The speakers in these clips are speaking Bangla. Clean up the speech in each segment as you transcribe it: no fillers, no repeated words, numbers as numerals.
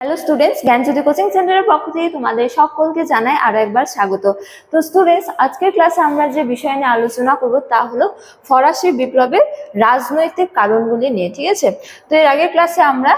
হ্যালো স্টুডেন্টস, জ্ঞানজ্যোতি কোচিং সেন্টারের পক্ষ থেকে তোমাদের সকলকে জানাই আরো একবার স্বাগত। তো স্টুডেন্টস, আজকের ক্লাসে আমরা যে বিষয় নিয়ে আলোচনা করব তা হলো ফরাসি বিপ্লবের রাজনৈতিক কারণগুলি নিয়ে। ঠিক আছে, তো এর আগের ক্লাসে আমরা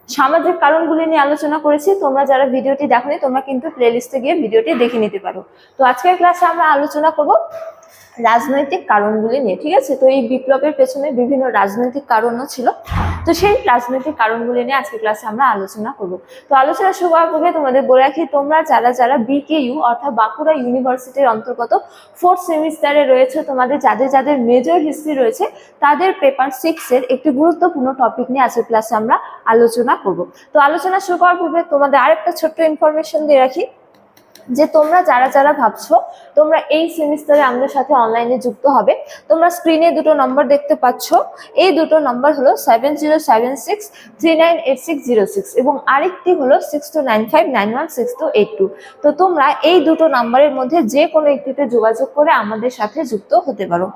সামাজিক কারণগুলি নিয়ে আলোচনা করেছি। তোমরা যারা ভিডিওটি দেখোনি তোমরা কিন্তু প্লেলিস্টে গিয়ে ভিডিওটি দেখে নিতে পারো। তো আজকের ক্লাসে আমরা আলোচনা করব রাজনৈতিক কারণগুলি নিয়ে। ঠিক আছে, তো এই বিপ্লবের পেছনে বিভিন্ন রাজনৈতিক কারণও ছিল। তো সেই রাজনৈতিক কারণগুলি নিয়ে আজকে ক্লাসে আমরা আলোচনা করব। তো আলোচনা শুরু করার পূর্বে তোমাদের বলে রাখি, তোমরা যারা যারা বিকেইউ অর্থাৎ বাঁকুড়া ইউনিভার্সিটির অন্তর্গত 4th সেমিস্টারে রয়েছে, তোমাদের যাদের যাদের মেজর হিস্ট্রি রয়েছে তাদের পেপার 6 এর একটি গুরুত্বপূর্ণ টপিক নিয়ে আজকের ক্লাসে আমরা আলোচনা করব। তো আলোচনা শুরু করার পূর্বে তোমাদের আরেকটা ছোট্ট ইনফরমেশন দিয়ে রাখি যে তোমরা যারা যারা ভাবছো তোমরা এই সেমিস্টারে আমাদের সাথে অনলাইনে যুক্ত হবে, তোমরা স্ক্রিনে দুটো নম্বর দেখতে পাচ্ছ। এই দুটো নম্বর হলো 7076398606 এবং আরেকটি হলো 6295916282। তো তোমরা এই দুটো নম্বরের মধ্যে যে কোনো একটিতে যোগাযোগ করে আমাদের সাথে যুক্ত হতে পারো।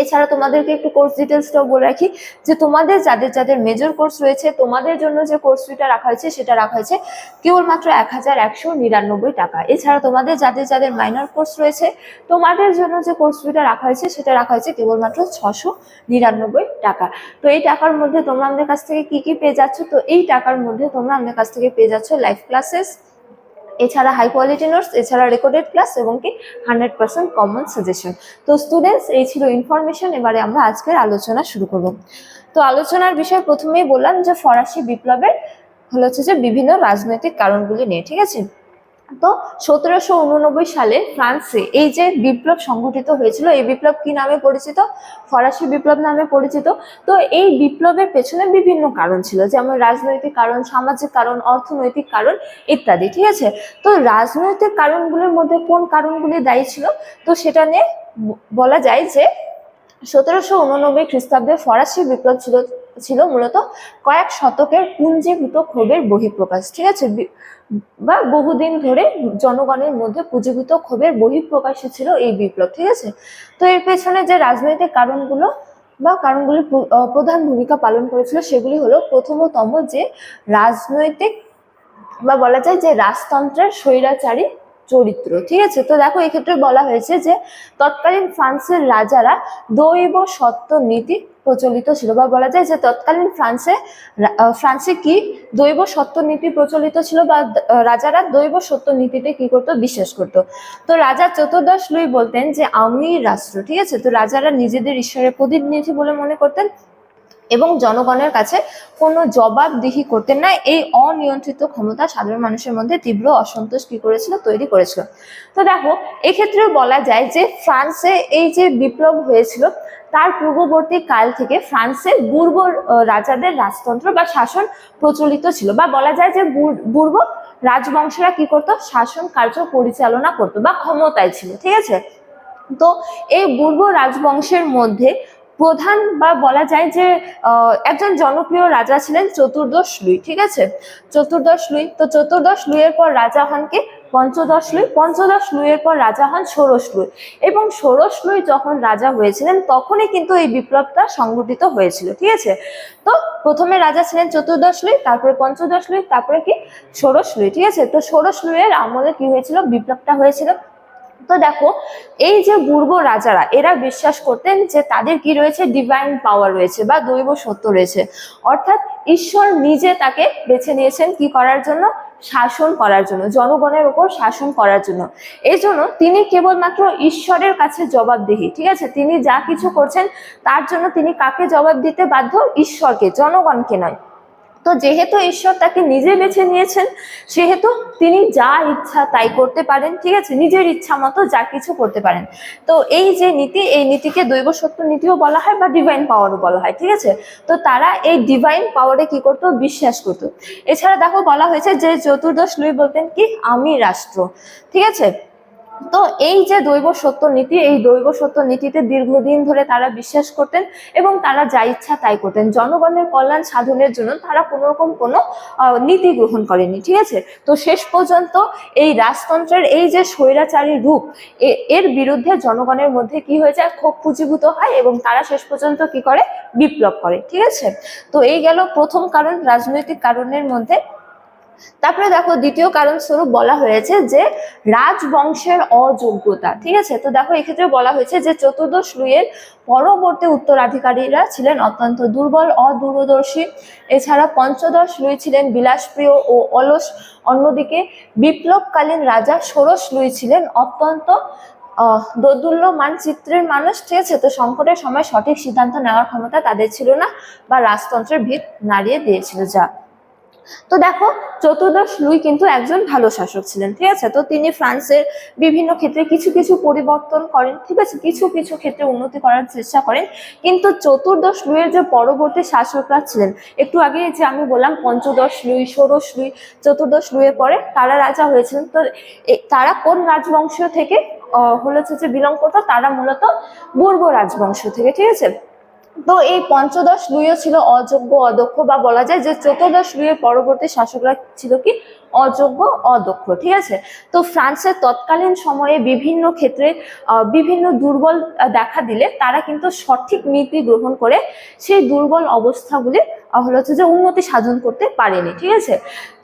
এছাড়া তোমাদেরকে একটু কোর্স ডিটেলসটাও বলে রাখি যে তোমাদের যাদের যাদের মেজর কোর্স রয়েছে তোমাদের জন্য যে কোর্স ফিটা রাখা হয়েছে সেটা রাখা হয়েছে কেবলমাত্র 1199 টাকা। এছাড়া তোমাদের যাদের যাদের মাইনর কোর্স রয়েছে তোমাদের জন্য যে কোর্স ফিটা রাখা হয়েছে সেটা রাখা হয়েছে কেবলমাত্র 699 টাকা। তো এই টাকার মধ্যে তোমরা আমাদের কাছ থেকে কি কি পেয়ে যাচ্ছ? তো এই টাকার মধ্যে তোমরা আমাদের কাছ থেকে পেয়ে যাচ্ছ লাইভ ক্লাসেস, এছাড়া হাই কোয়ালিটি নোটস, এছাড়া রেকর্ডেড ক্লাস এবং কি 100% কমন সাজেশন। তো স্টুডেন্টস, এই ছিল ইনফরমেশন। এবারে আমরা আজকের আলোচনা শুরু করব। তো আলোচনার বিষয় প্রথমেই বললাম যে ফরাসি বিপ্লবের হচ্ছে যে বিভিন্ন রাজনৈতিক কারণগুলি নিয়ে। ঠিক আছে, তো 1789 সালে ফ্রান্সে এই যে বিপ্লব সংঘটিত হয়েছিল, এই বিপ্লব কি নামে পরিচিত? ফরাসি বিপ্লব নামে পরিচিত। তো এই বিপ্লবের পেছনে বিভিন্ন কারণ ছিল, যেমন রাজনৈতিক কারণ, সামাজিক কারণ, অর্থনৈতিক কারণ ইত্যাদি। ঠিক আছে, তো রাজনৈতিক কারণগুলোর মধ্যে কোন কারণগুলি দায়ী ছিল? তো সেটা নিয়ে বলা যায় যে 1789 খ্রিস্টাব্দে ফরাসি বিপ্লব ছিল মূলত কয়েক শতকের পুঞ্জীভূত ক্ষোভের বহিঃপ্রকাশ। ঠিক আছে, বা বহুদিন ধরে জনগণের মধ্যে পুঁজিভূত ক্ষোভের বহিঃপ্রকাশ ছিল এই বিপ্লব। ঠিক আছে, তো এর পেছনে যে রাজনৈতিক কারণগুলো প্রধান ভূমিকা পালন করেছিল সেগুলি হলো প্রথমতম যে রাজনৈতিক বা বলা যায় যে রাজতন্ত্রের স্বৈরাচারী চরিত্র। ঠিক আছে, তো দেখো এক্ষেত্রে বলা হয়েছে যে তৎকালীন ফ্রান্সের রাজারা দৈব সত্য নীতি প্রচলিত ছিল, বা বলা যায় যে তৎকালীন ফ্রান্সে কি দৈব সত্য নীতি প্রচলিত ছিল, বা রাজারা দৈব সত্য নীতিতে কি করতো? বিশ্বাস করতো। তো রাজা চতুর্দশ লুই বলতেন যে আমি রাষ্ট্র। ঠিক আছে, তো রাজারা নিজেদের ঈশ্বরের প্রতিনিধি বলে মনে করতেন এবং জনগণের কাছে কোনো জবাবদিহি করতেন না। এই অনিয়ন্ত্রিত ক্ষমতা সাধারণ মানুষের মধ্যে তীব্র অসন্তোষ কি করেছিল? তৈরি করেছিল। তো দেখো এক্ষেত্রেও বলা যায় যে ফ্রান্সে এই যে বিপ্লব হয়েছিল তার পূর্ববর্তী কাল থেকে ফ্রান্সে বুর্ব রাজাদের রাজতন্ত্র বা শাসন প্রচলিত ছিল, বা বলা যায় যে বুর্ব রাজবংশরা কি করতো? শাসন কার্য পরিচালনা করতো বা ক্ষমতায় ছিল। ঠিক আছে, তো এই বুর্ব রাজবংশের মধ্যে প্রধান বা বলা যায় যে একজন জনপ্রিয় রাজা ছিলেন চতুর্দশ লুই। ঠিক আছে, চতুর্দশ লুই। তো চতুর্দশ লুইয়ের পর রাজা হন কে? পঞ্চদশ লুই। পঞ্চদশ লুইয়ের পর রাজা হন ষোড়শ লুই, এবং ষোড়শ লুই যখন রাজা হয়েছিলেন তখনই কিন্তু এই বিপ্লবটা সংঘটিত হয়েছিল। ঠিক আছে, তো প্রথমে রাজা ছিলেন চতুর্দশ লুই, তারপরে পঞ্চদশ লুই, তারপরে কি ষোড়শ লুই। ঠিক আছে, তো ষোড়শ লুইয়ের আমলে কি হয়েছিল? বিপ্লবটা হয়েছিল। তো দেখো এই যে বুর্ব রাজারা এরা বিশ্বাস করতেন যে তাদের কি রয়েছে? ডিভাইন পাওয়ার রয়েছে বা দৈব সত্য রয়েছে, অর্থাৎ ঈশ্বর নিজে তাকে বেছে নিয়েছেন কি করার জন্য? শাসন করার জন্য, জনগণের উপর শাসন করার জন্য। এই জন্য তিনি কেবলমাত্র ঈশ্বরের কাছে জবাবদিহি। ঠিক আছে, তিনি যা কিছু করছেন তার জন্য তিনি কাকে জবাব দিতে বাধ্য? ঈশ্বরকে, জনগণকে নয়। তো যেহেতু ঈশ্বর তাকে নিজে বেছে নিয়েছেন সেহেতু তিনি যা ইচ্ছা তাই করতে পারেন। ঠিক আছে, নিজের ইচ্ছা মতো যা কিছু করতে পারেন। তো এই যে নীতি, এই নীতিকে দৈব সত্য নীতিও বলা হয় বা ডিভাইন পাওয়ারও বলা হয়। ঠিক আছে, তো তারা এই ডিভাইন পাওয়ারে কি করতো? বিশ্বাস করতো। এছাড়া দেখো বলা হয়েছে যে চতুর্দশ লুই বলতেন কি আমি রাষ্ট্র। ঠিক আছে, তো এই যে দৈব সত্য নীতি, এই দৈব সত্য নীতিতে দীর্ঘদিন ধরে তারা বিশ্বাস করতেন এবং তারা যা ইচ্ছা তাই করতেন। জনগণের কল্যাণ সাধনের জন্য তারা কোনো রকম কোনো নীতি গ্রহণ করেনি। ঠিক আছে, তো শেষ পর্যন্ত এই রাজতন্ত্রের এই যে স্বৈরাচারী রূপ এর বিরুদ্ধে জনগণের মধ্যে কি হয়ে যায়? ক্ষোভ পুঁজিভূত হয় এবং তারা শেষ পর্যন্ত কি করে? বিপ্লব করে। ঠিক আছে, তো এই গেল প্রথম কারণ রাজনৈতিক কারণের মধ্যে তারপরে দেখো দ্বিতীয় কারণ স্বরূপ বলা হয়েছে যে রাজবংশের অযোগ্যতা। ঠিক আছে, তো দেখো এক্ষেত্রে বলা হয়েছে যে চতুর্দশ লুইয়ের পরবর্তী উত্তরাধিকারীরা ছিলেন অত্যন্ত দুর্বল, অদূরদর্শী। এছাড়া পঞ্চদশ লুই ছিলেন বিলাসপ্রিয় ও অলস। অন্যদিকে বিপ্লবকালীন রাজা ষোড়শ লুই ছিলেন অত্যন্ত দোদুল্য মানচিত্রের মানুষ। ঠিক আছে, তো সংকটের সময় সঠিক সিদ্ধান্ত নেওয়ার ক্ষমতা তাদের ছিল না, বা রাজতন্ত্রের ভিত নাড়িয়ে দিয়েছিল যা। তো দেখো চতুর্দশ লুই কিন্তু একজন ভালো শাসক ছিলেন। ঠিক আছে, তো তিনি ফ্রান্সের বিভিন্ন ক্ষেত্রে কিছু কিছু পরিবর্তন করেন, ঠিক আছে, কিছু কিছু ক্ষেত্রে উন্নতি করার চেষ্টা করেন। কিন্তু চতুর্দশ লুইয়ের যে পরবর্তী শাসকরা ছিলেন, একটু আগে যে আমি বললাম পঞ্চদশ লুই, ষোড়শ লুই, চতুর্দশ লুইয়ের পরে তারা রাজা হয়েছিলেন। তো তারা কোন রাজবংশ থেকে হচ্ছে যে বিলং করতো? তারা মূলত বুর্ব রাজবংশ থেকে। ঠিক আছে, তো এই পঞ্চদশ লুইও ছিল অযোগ্য, অদক্ষ, বা বলা যায় যে চতুর্দশ লুইয়ের পরবর্তী শাসকরা ছিল কি অযোগ্য, অদক্ষ। ঠিক আছে, তো ফ্রান্সের তৎকালীন সময়ে বিভিন্ন ক্ষেত্রে বিভিন্ন দুর্বল দেখা দিলে তারা কিন্তু সঠিক নীতি গ্রহণ করে সেই দুর্বল অবস্থাগুলি হচ্ছে যে উন্নতি সাধন করতে পারেনি। ঠিক আছে,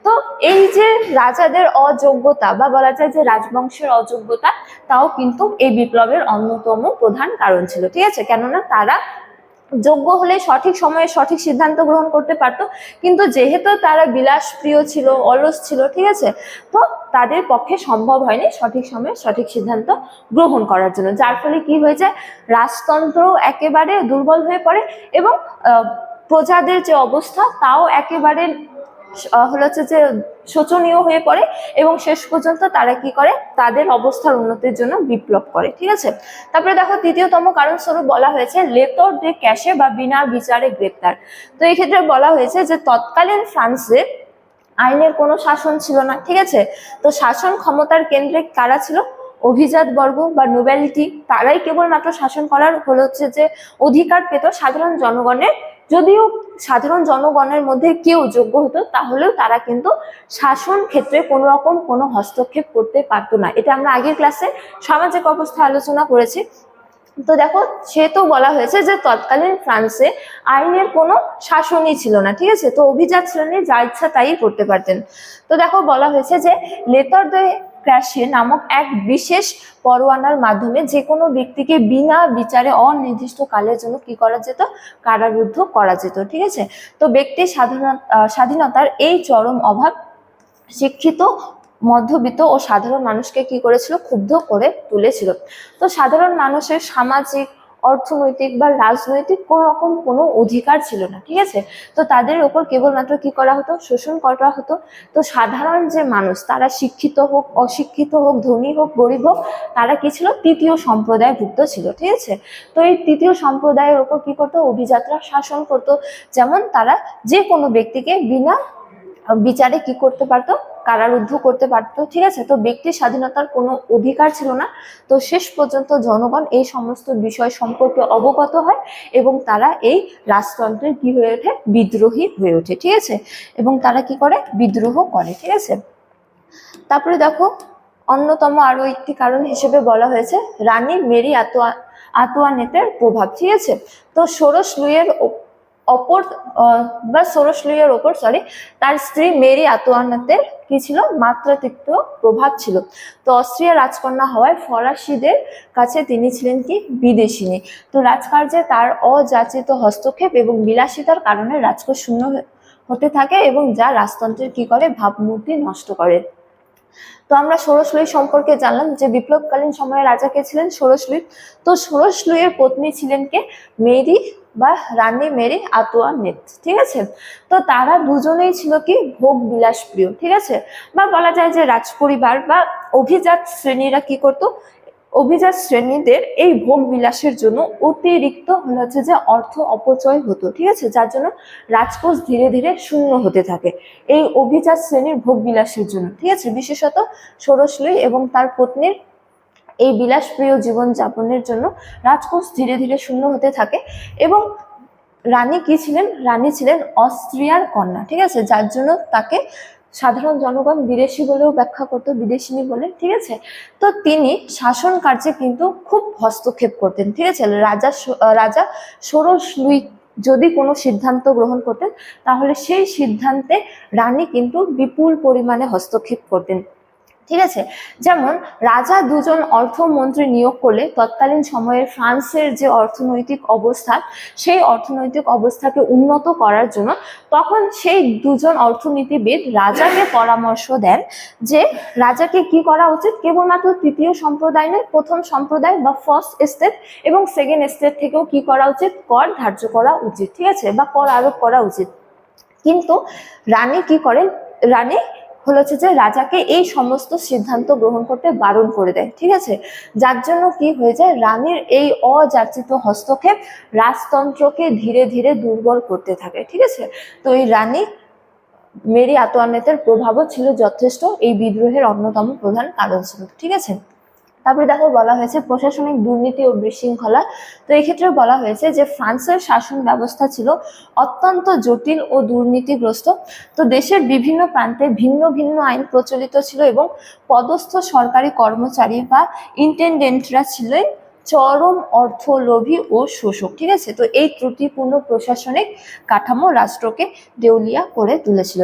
তো এই যে রাজাদের অযোগ্যতা, বা বলা যায় যে রাজবংশের অযোগ্যতা, তাও কিন্তু এই বিপ্লবের অন্যতম প্রধান কারণ ছিল। ঠিক আছে, কেননা তারা যোগ্য হলে সঠিক সময়ে সঠিক সিদ্ধান্ত গ্রহণ করতে পারতো, কিন্তু যেহেতু তারা বিলাসপ্রিয় ছিল, অলস ছিল, ঠিক আছে, তো তাদের পক্ষে সম্ভব হয়নি সঠিক সময়ে সঠিক সিদ্ধান্ত গ্রহণ করার জন্য, যার ফলে কি হয়ে যায়, রাজতন্ত্র একেবারে দুর্বল হয়ে পড়ে এবং প্রজাদের যে অবস্থা তাও একেবারে হচ্ছে যে শোচনীয় হয়ে পড়ে, এবং শেষ পর্যন্ত তারা কি করে, তাদের অবস্থার উন্নতির জন্য বিপ্লব করে। ঠিক আছে, তারপরে দেখো তৃতীয়তম কারণ স্বরূপ বলা হয়েছে লেতর দে ক্যাশে, বা বিনা বিচারে গ্রেপ্তার। তো এই ক্ষেত্রে বলা হয়েছে যে তৎকালীন ফ্রান্সে আইনের কোনো শাসন ছিল না। ঠিক আছে, তো শাসন ক্ষমতার কেন্দ্রে কারা ছিল? অভিজাত বর্গ বা নোবেলিটি, তারাই কেবলমাত্র শাসন করার হচ্ছে যে অধিকার পেত। সাধারণ জনগণের, যদিও সাধারণ জনগণের মধ্যে কেউ যোগ্য হতো, তাহলেও তারা কিন্তু শাসন ক্ষেত্রে কোনো রকম কোনো হস্তক্ষেপ করতে পারতো না। এটা আমরা আগের ক্লাসে সামাজিক অবস্থা আলোচনা করেছি। তো দেখো সেহেতু বলা হয়েছে যে তৎকালীন ফ্রান্সে আইনের কোনো শাসনই ছিল না। ঠিক আছে, তো অভিজাত শ্রেণী যা ইচ্ছা তাই করতে পারতেন। তো দেখো বলা হয়েছে যে লেতর দে ক্র্যাশে নামক এক বিশেষ পরোয়ানার মাধ্যমে যে কোনো ব্যক্তিকে বিনা বিচারে অনির্দিষ্ট কালের জন্য কি করা যেত, কারারুদ্ধ করা যেত। ঠিক আছে, তো ব্যক্তির স্বাধীনতার এই চরম অভাব শিক্ষিত, মধ্যবিত্ত ও সাধারণ মানুষকে কি করেছিল, ক্ষুব্ধ করে তুলেছিল। তো সাধারণ মানুষের সামাজিক, অর্থনৈতিক বা রাজনৈতিক কোন রকম কোনো অধিকার ছিল না। ঠিক আছে, তো তাদের উপর কেবলমাত্র কি করা হতো, শোষণ করা হতো। তো সাধারণ যে মানুষ, তারা শিক্ষিত হোক, অশিক্ষিত হোক, ধনী হোক, গরিব হোক, তারা কি ছিল, তৃতীয় সম্প্রদায়ভুক্ত ছিল। ঠিক আছে, তো এই তৃতীয় সম্প্রদায়ের উপর কি করতো, অভিজাতরা শাসন করতো। যেমন তারা যে কোনো ব্যক্তিকে বিনা বিচারে কি করতে পারতো, কারারুদ্ধ করতে পারতো। ঠিক আছে, তো ব্যক্তির স্বাধীনতার কোনো অধিকার ছিল না। তো শেষ পর্যন্ত জনগণ এই সমস্ত বিষয় সম্পর্কে অবগত হয়, এবং তারা এই রাজতন্ত্রের কি হয়ে ওঠে, বিদ্রোহী হয়ে ওঠে। ঠিক আছে, এবং তারা কি করে, বিদ্রোহ করে। ঠিক আছে, তারপরে দেখো অন্যতম আরো একটি কারণ হিসেবে বলা হয়েছে রানী মেরি আতুয়ানেতের প্রভাব। ঠিক আছে, তো ষোড়শ লুইয়ের অপর বা ষোড়শ লুইয়ের ওপর তার স্ত্রী মেরি আতুয়ানেতের কি ছিল, মাত্রাতিরিক্ত প্রভাব ছিল। তো অস্ট্রিয়া রাজকন্যা হওয়ায় ফরাসিদের কাছে তিনি ছিলেন কি, বিদেশিনী। তো রাজকার্যে তার অযাচিত হস্তক্ষেপ এবং বিলাসিতার কারণে রাজকোষ শূন্য হতে থাকে, এবং যা রাজতন্ত্রের কি করে, ভাবমূর্তি নষ্ট করে। তো আমরা ষোড়শ লুই সম্পর্কে জানলাম যে বিপ্লবকালীন সময়ে রাজা কে ছিলেন, ষোড়শ লুই। তো ষোড়শ লুইয়ের পত্নী ছিলেন কে, মেরি বা রানী মেরি আতুয়ানেত। ঠিক আছে, তো তারা দুজনেই ছিল কি, ভোগ বিলাস প্রিয়। ঠিক আছে, বা বলা যায় যে রাজপরিবার বা অভিজাত শ্রেণীরা কি করতো, অভিজাত শ্রেণীদের এই ভোগ বিলাসের জন্য অতিরিক্ত হচ্ছে যে অর্থ অপচয় হতো। ঠিক আছে, যার জন্য রাজকোষ ধীরে ধীরে শূন্য হতে থাকে এই অভিজাত শ্রেণীর ভোগ বিলাসের জন্য। ঠিক আছে, বিশেষত ষোড়শ লুই এবং তার পত্নীর এই বিলাসপ্রিয় জীবন যাপনের জন্য রাজকোষ ধীরে ধীরে শূন্য হতে থাকে। এবং রানী কি ছিলেন, রানী ছিলেন অস্ট্রিয়ার কন্যা। ঠিক আছে, যার জন্য তাকে সাধারণ জনগণ বিদেশি বলেও ব্যাখ্যা করতো, বিদেশিনী বলে। ঠিক আছে, তো তিনি শাসন কার্যে কিন্তু খুব হস্তক্ষেপ করতেন। ঠিক আছে, রাজা ষোড়শ লুই যদি কোনো সিদ্ধান্ত গ্রহণ করতেন তাহলে সেই সিদ্ধান্তে রানী কিন্তু বিপুল পরিমাণে হস্তক্ষেপ করতেন। ঠিক আছে, যেমন রাজা দুজন অর্থমন্ত্রী নিয়োগ করলে তৎকালীন সময়ের ফ্রান্সের যে অর্থনৈতিক অবস্থা, সেই অর্থনৈতিক অবস্থাকে উন্নত করার জন্য তখন সেই দুজন অর্থনীতিবিদ রাজাকে পরামর্শ দেন যে রাজাকে কি করা উচিত, কেবলমাত্র তৃতীয় সম্প্রদায় নয়, প্রথম সম্প্রদায় বা ফার্স্ট স্টেট এবং সেকেন্ড স্টেট থেকেও কি করা উচিত, কর ধার্য করা উচিত, ঠিক আছে, বা কর আরোপ করা উচিত। কিন্তু রানী কি করেন, রানী হচ্ছে যে রাজাকে এই সমস্ত সিদ্ধান্ত গ্রহণ করতে বারণ করে দেয়। ঠিক আছে, যার জন্য কি হয়ে যায়, রানীর এই অযাচিত হস্তক্ষেপ রাজতন্ত্রকে ধীরে ধীরে দুর্বল করতে থাকে। ঠিক আছে, তো এই রানী মেরি আন্তোয়ানেতের প্রভাবও ছিল যথেষ্ট, এই বিদ্রোহের অন্যতম প্রধান কারণ ছিল। ঠিক আছে, তারপরে দেখো বলা হয়েছে প্রশাসনিক দুর্নীতি ও বিশৃঙ্খলা। তো এই ক্ষেত্রে বলা হয়েছে যে ফ্রান্সের শাসন ব্যবস্থা ছিল অত্যন্ত জটিল ও দুর্নীতিগ্রস্ত। তো দেশের বিভিন্ন প্রান্তে ভিন্ন ভিন্ন আইন প্রচলিত ছিল এবং পদস্থ সরকারি কর্মচারী বা ইন্টেন্ডেন্টরা ছিলেন চরম অর্থলোভী ও শোষক। ঠিক আছে, তো এই ত্রুটিপূর্ণ প্রশাসনিক কাঠামো রাষ্ট্রকে দেউলিয়া করে তুলেছিল।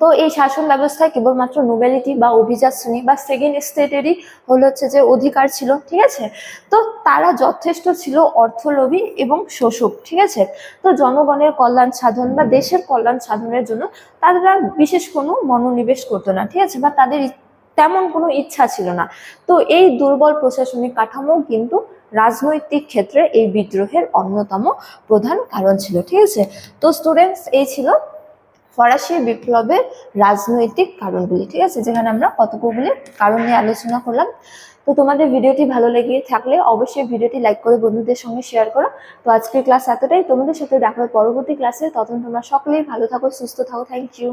তো এই শাসন ব্যবস্থায় কেবলমাত্র নোবেলিটি বা অভিজাত শ্রেণী বা সেকেন্ড স্টেটেরই হচ্ছে যে অধিকার ছিল। ঠিক আছে, তো তারা যথেষ্ট ছিল অর্থলোভী এবং শোষক। ঠিক আছে, তো জনগণের কল্যাণ সাধন বা দেশের কল্যাণ সাধনের জন্য তারা বিশেষ কোনো মনোনিবেশ করতো না। ঠিক আছে, বা তাদের তেমন কোনো ইচ্ছা ছিল না। তো এই দুর্বল প্রশাসনিক কাঠামো কিন্তু রাজনৈতিক ক্ষেত্রে এই বিদ্রোহের অন্যতম প্রধান কারণ ছিল। ঠিক আছে, তো স্টুডেন্টস এই ছিল ফরাসি বিপ্লবের রাজনৈতিক কারণগুলি। ঠিক আছে, যেখানে আমরা কতগুলি কারণ নিয়ে আলোচনা করলাম। তো তোমাদের ভিডিওটি ভালো লেগে থাকলে অবশ্যই ভিডিওটি লাইক করে বন্ধুদের সঙ্গে শেয়ার করো। তো আজকের ক্লাস এতটাই, তোমাদের সাথে দেখা হবে পরবর্তী ক্লাসে। ততক্ষণ তোমরা সকলেই ভালো থাকো, সুস্থ থাকো। Thank you.